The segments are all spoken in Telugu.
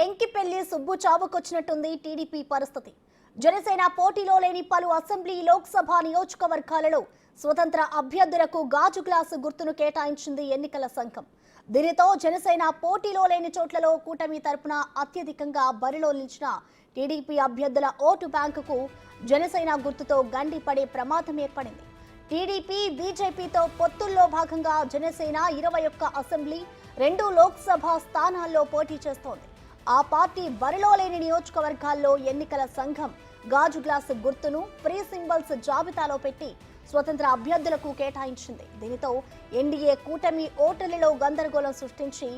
ఎంకిపెల్లి సుబ్బు చావుకొచ్చినట్టుంది టీడీపీ పరిస్థితి. జనసేన పోటీలో లేని పలు అసెంబ్లీ లోక్సభ నియోజకవర్గాలలో స్వతంత్ర అభ్యర్థులకు గాజు గ్లాసు గుర్తును కేటాయించింది ఎన్నికల సంఘం. దీనితో జనసేన పోటీలో లేని చోట్లలో కూటమి తరపున అత్యధికంగా బరిలో నిలిచిన టీడీపీ అభ్యర్థుల ఓటు బ్యాంకుకు జనసేన గుర్తుతో గండి పడే ప్రమాదం ఏర్పడింది. టీడీపీ బీజేపీతో పొత్తుల్లో భాగంగా జనసేన 21 అసెంబ్లీ 2 లోక్సభ స్థానాల్లో పోటీ చేస్తోంది. ఆ పార్టీ బరిలో లేని నియోజకవర్గాల్లో ఎన్నికల సంఘం గాజు గ్లాసు గుర్తును ప్రీ సింబల్స్ జాబితాలో పెట్టి స్వతంత్ర అభ్యర్థులకు కేటాయించింది. దీనితో ఎన్డీఏ కూటమి ఓటర్లలో గందరగోళం సృష్టించి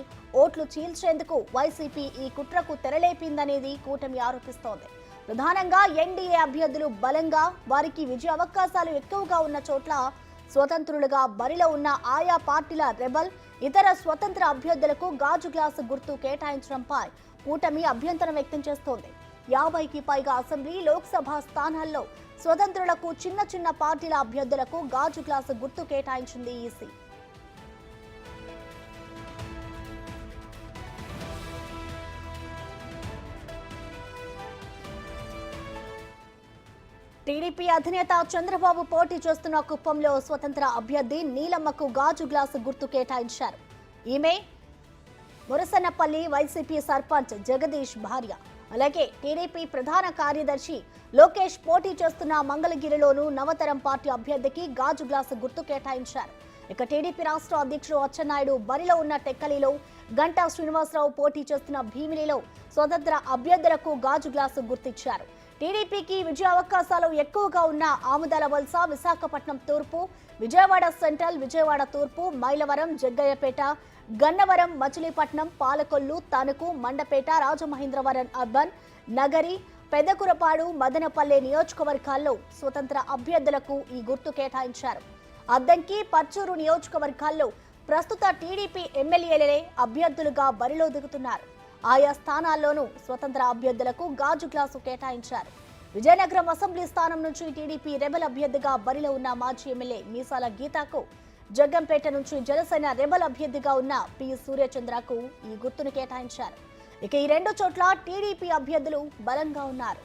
ఓట్లు చీల్చేందుకు వైసీపీ ఈ కుట్రకు తెరలేపిందనేది కూటమి ఆరోపిస్తోంది. ప్రధానంగా ఎన్డీఏ అభ్యర్థులు బలంగా, వారికి విజయ అవకాశాలు ఎక్కువగా ఉన్న చోట్ల స్వతంత్రులుగా బరిలో ఉన్న ఆయా పార్టీల రెబల్, ఇతర స్వతంత్ర అభ్యర్థులకు గాజు గ్లాసు గుర్తు కేటాయించడంపై కూటమి అభ్యంతరం వ్యక్తం చేస్తోంది. 50కి పైగా అసెంబ్లీ లోక్సభ స్థానాల్లో స్వతంత్రులకు చిన్న చిన్న పార్టీల అభ్యర్థులకు గాజు గ్లాసు గుర్తు కేటాయించింది ఈసీ. టీడీపీ అధినేత చంద్రబాబు పోటీ చేస్తున్న కుప్పంలో స్వతంత్ర అభ్యర్థి నీలమ్మకు గాజు గ్లాసు గుర్తు కేటాయించారు. ఈమె మురసన్నపల్లి వైసీపీ సర్పంచ్ జగదీష్ భార్య. అలాగే టీడీపీ ప్రధాన కార్యదర్శి లోకేష్ పోటీ చేస్తున్న మంగళగిరిలోనూ నవతరం పార్టీ అభ్యర్థికి గాజు గ్లాసు గుర్తు కేటాయించారు. ఇక టీడీపీ రాష్ట్ర అధ్యక్షుడు అచ్చెన్నాయుడు బరిలో ఉన్న టెక్కలిలో, గంటా శ్రీనివాసరావు పోటీ చేస్తున్న భీమిలిలో స్వతంత్ర అభ్యర్థులకు గాజు గ్లాసు గుర్తిచ్చారు. టీడీపీకి విజయ అవకాశాలు ఎక్కువగా ఉన్న ఆముదాల వలస, విశాఖపట్నం తూర్పు, విజయవాడ సెంట్రల్, విజయవాడ తూర్పు, మైలవరం, జగ్గయ్యపేట, గన్నవరం, మచిలీపట్నం, పాలకొల్లు, తణుకు, మండపేట, రాజమహేంద్రవరం అర్బన్, నగరి, పెదకురపాడు, మదనపల్లె నియోజకవర్గాల్లో స్వతంత్ర అభ్యర్థులకు ఈ గుర్తు కేటాయించారు. అద్దంకి, పర్చూరు నియోజకవర్గాల్లో ప్రస్తుత టీడీపీ ఎమ్మెల్యేలే అభ్యర్థులుగా బరిలో దిగుతున్నారు. ఆయా స్థానాల్లోనూ స్వతంత్ర అభ్యర్థులకు గాజు గ్లాసు కేటాయించారు. విజయనగరం అసెంబ్లీ స్థానం నుంచి టీడీపీ రెబల్ అభ్యర్థిగా బరిలో ఉన్న మాజీ ఎమ్మెల్యే మీసాల గీతాకు, జగ్గంపేట నుంచి జనసేన రెబల్ అభ్యర్థిగా ఉన్న పి సూర్యచంద్రకు ఈ గుర్తును కేటాయించారు. ఇక ఈ 2 చోట్ల టీడీపీ అభ్యర్థులు బలంగా ఉన్నారు.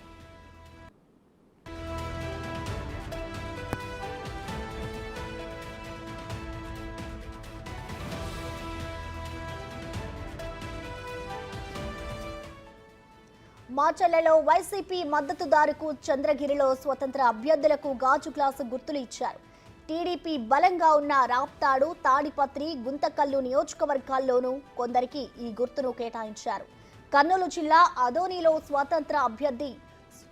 మాచర్లలో వైసీపీ మద్దతుదారుకు, చంద్రగిరిలో స్వతంత్ర అభ్యర్థులకు గాజు గ్లాసు గుర్తులు ఇచ్చారు. టీడీపీ బలంగా ఉన్న రాప్తాడు, తాడిపత్రి, గుంతకల్లు నియోజకవర్గాల్లోనూ కొందరికి ఈ గుర్తును కేటాయించారు. కర్నూలు జిల్లా అదోనిలో స్వతంత్ర అభ్యర్థి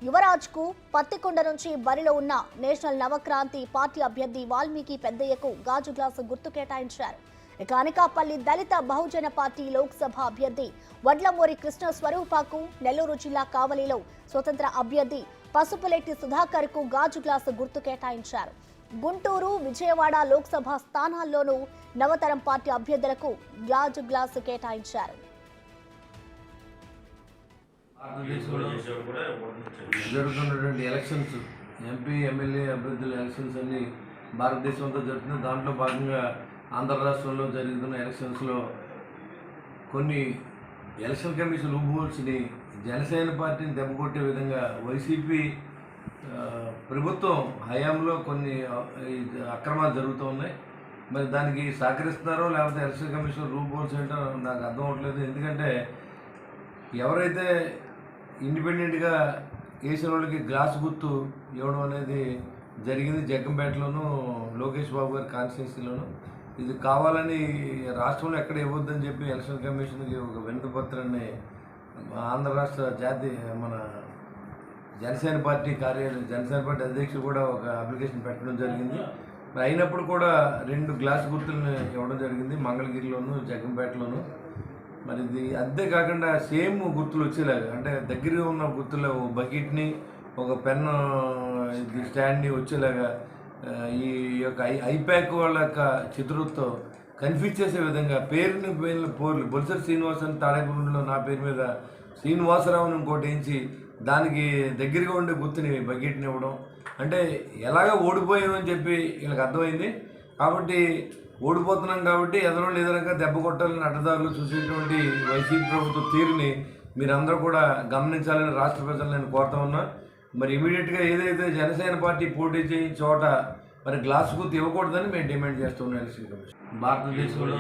యువరాజ్కు, పత్తికొండ నుంచి బరిలో ఉన్న నేషనల్ నవక్రాంతి పార్టీ అభ్యర్థి వాల్మీకి పెద్దయ్యకు గాజు గ్లాసు గుర్తు కేటాయించారు. ఇక అనకాపల్లి దళిత బహుజన పార్టీ లోక్సభ అభ్యర్థి వడ్లమూరి కృష్ణ స్వరూపాకు, నెల్లూరు జిల్లా కావలిలో స్వతంత్ర అభ్యర్థి పసుపులెట్టి సుధాకర్కు గాజు గ్లాసు గుర్తు కేటాయించారు. గుంటూరు, విజయవాడ లోక్సభ స్థానాల్లోనూ నవతరం పార్టీ అభ్యర్థులకు గాజు గ్లాసు కేటాయించారు. జరుగుతున్నటువంటి ఎలక్షన్స్, ఎంపీ, ఎమ్మెల్యే అభ్యర్థుల ఎలక్షన్స్ అన్ని భారతదేశంతో జరుగుతుంది. దాంట్లో భాగంగా ఆంధ్ర రాష్ట్రంలో జరుగుతున్న ఎలక్షన్స్లో కొన్ని ఎలక్షన్ కమిషన్ లూప్హోల్స్ని జనసేన పార్టీని దెబ్బకొట్టే విధంగా వైసీపీ ప్రభుత్వం హయాంలో కొన్ని అక్రమాలు జరుగుతూ ఉన్నాయి. మరి దానికి సహకరిస్తున్నారో లేకపోతే ఎలక్షన్ కమిషన్ లూప్హోల్స్ ఏంటో నాకు అర్థం అవ్వట్లేదు. ఎందుకంటే ఎవరైతే ఇండిపెండెంట్గా వేసిన వాళ్ళకి గ్లాస్ గుర్తు ఇవ్వడం అనేది జరిగింది జగ్గంపేటలోను, లోకేష్ బాబు గారి కాన్స్టిట్యున్సీలోను. ఇది కావాలని రాష్ట్రంలో ఎక్కడ ఇవ్వద్దని చెప్పి ఎలక్షన్ కమిషన్కి ఒక వినతి పత్రాన్ని ఆంధ్ర రాష్ట్ర మన జనసేన పార్టీ జనసేన పార్టీ అధ్యక్షుడు కూడా ఒక అప్లికేషన్ పెట్టడం జరిగింది. అయినప్పుడు కూడా 2 గ్లాస్ గుర్తులను ఇవ్వడం జరిగింది, మంగళగిరిలోను, జగ్గంపేటలోను. మరి ఇది అంతే కాకుండా సేమ్ గుర్తులు వచ్చేలాగా, అంటే దగ్గరగా ఉన్న గుర్తులు బకెట్ని, ఒక పెన్ స్టాండ్ని వచ్చేలాగా ఈ యొక్క ఐప్యాక్ వాళ్ళ యొక్క చిత్రంతో కన్ఫ్యూజ్ చేసే విధంగా పేరుని బొలిసరి శ్రీనివాసన్ తాడేపల్లిలో నా పేరు మీద శ్రీనివాసరావుని ఇంకోటి వేయించి దానికి దగ్గరగా ఉండే గుర్తుని బకెట్ని ఇవ్వడం, అంటే ఎలాగ ఓడిపోయామని చెప్పి వీళ్ళకి అర్థమైంది. కాబట్టి ఓడిపోతున్నాం కాబట్టి ఎదరోళ్ళు ఎదురంగా దెబ్బ కొట్టాలని అడ్డదారులు చూసేటువంటి వైసీపీ ప్రభుత్వ తీరుని మీరందరూ కూడా గమనించాలని రాష్ట్ర ప్రజలు నేను కోరుతా ఉన్నా. మరి ఇమీడియట్గా ఏదైతే జనసేన పార్టీ పోటీ చేయిన చోట మరి గ్లాస్ గుర్తు ఇవ్వకూడదని మేము డిమాండ్ చేస్తున్నాం ఎలక్షన్ కమిషన్. భారతదేశంలో